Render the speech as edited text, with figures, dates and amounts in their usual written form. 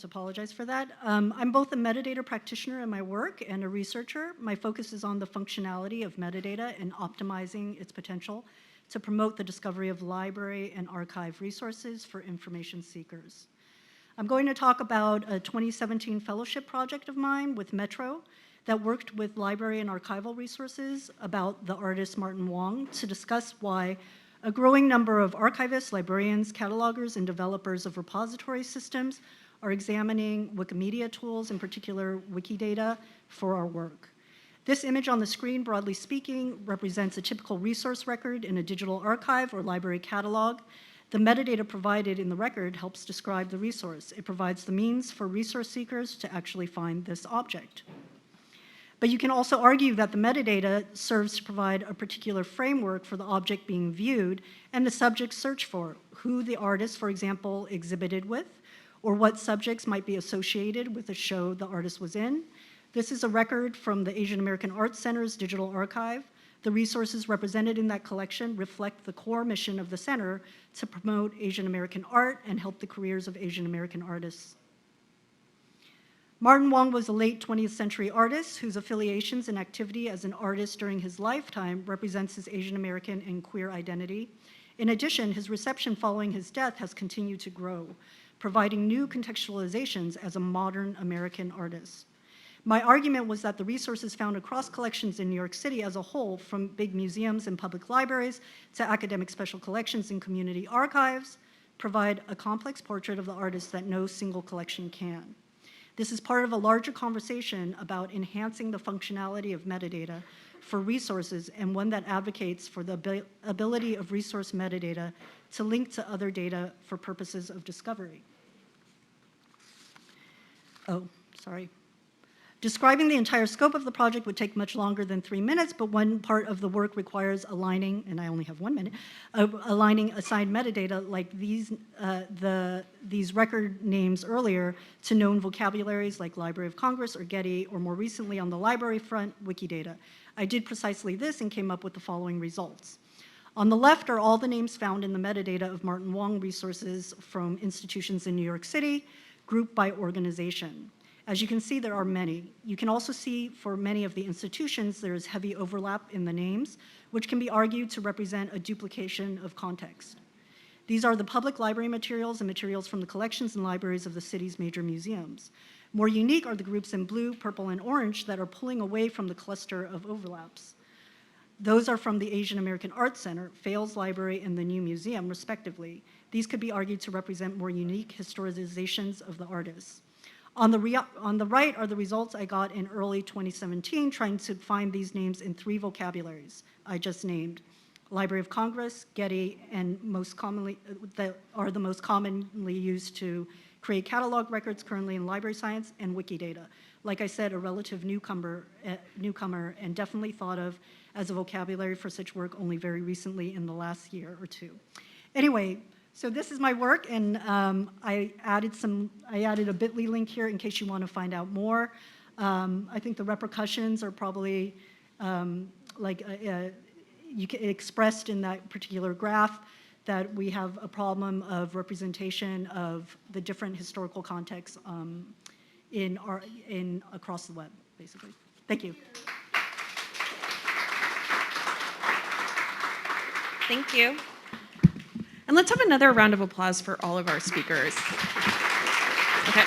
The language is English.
Apologize for that. I'm both a metadata practitioner in my work and a researcher. My focus is on the functionality of metadata and optimizing its potential to promote the discovery of library and archive resources for information seekers. I'm going to talk about a 2017 fellowship project of mine with Metro that worked with library and archival resources about the artist Martin Wong to discuss why a growing number of archivists, librarians, catalogers, and developers of repository systems are examining Wikimedia tools, in particular Wikidata, for our work. This image on the screen, broadly speaking, represents a typical resource record in a digital archive or library catalog. The metadata provided in the record helps describe the resource. It provides the means for resource seekers to actually find this object. But you can also argue that the metadata serves to provide a particular framework for the object being viewed and the subject search for, who the artist, for example, exhibited with, or what subjects might be associated with the show the artist was in. This is a record from the Asian American Arts Center's digital archive. The resources represented in that collection reflect the core mission of the center to promote Asian American art and help the careers of Asian American artists. Martin Wong was a late 20th century artist whose affiliations and activity as an artist during his lifetime represents his Asian American and queer identity. In addition, his reception following his death has continued to grow, providing new contextualizations as a modern American artist. My argument was that the resources found across collections in New York City as a whole, from big museums and public libraries to academic special collections and community archives, provide a complex portrait of the artist that no single collection can. This is part of a larger conversation about enhancing the functionality of metadata for resources, and one that advocates for the ability of resource metadata to link to other data for purposes of discovery. Oh, sorry. Describing the entire scope of the project would take much longer than 3 minutes, but one part of the work requires aligning, and I only have 1 minute, aligning assigned metadata like these record names earlier to known vocabularies like Library of Congress or Getty, or more recently on the library front, Wikidata. I did precisely this and came up with the following results. On the left are all the names found in the metadata of Martin Wong resources from institutions in New York City, grouped by organization. As you can see, there are many. You can also see for many of the institutions, there is heavy overlap in the names, which can be argued to represent a duplication of context. These are the public library materials and materials from the collections and libraries of the city's major museums. More unique are the groups in blue, purple, and orange that are pulling away from the cluster of overlaps. Those are from the Asian American Arts Center, Fales Library, and the New Museum, respectively. These could be argued to represent more unique historicizations of the artists. On the right are the results I got in early 2017, trying to find these names in 3 vocabularies I just named: Library of Congress, Getty, and that are the most commonly used to create catalog records currently in library science, and Wikidata. Like I said, a relative newcomer and definitely thought of as a vocabulary for such work only very recently in the last year or 2. Anyway, so this is my work, and I added a bit.ly link here in case you want to find out more. I think the repercussions are probably expressed in that particular graph, that we have a problem of representation of the different historical contexts across the web, basically. Thank you. Thank you. And let's have another round of applause for all of our speakers. Okay.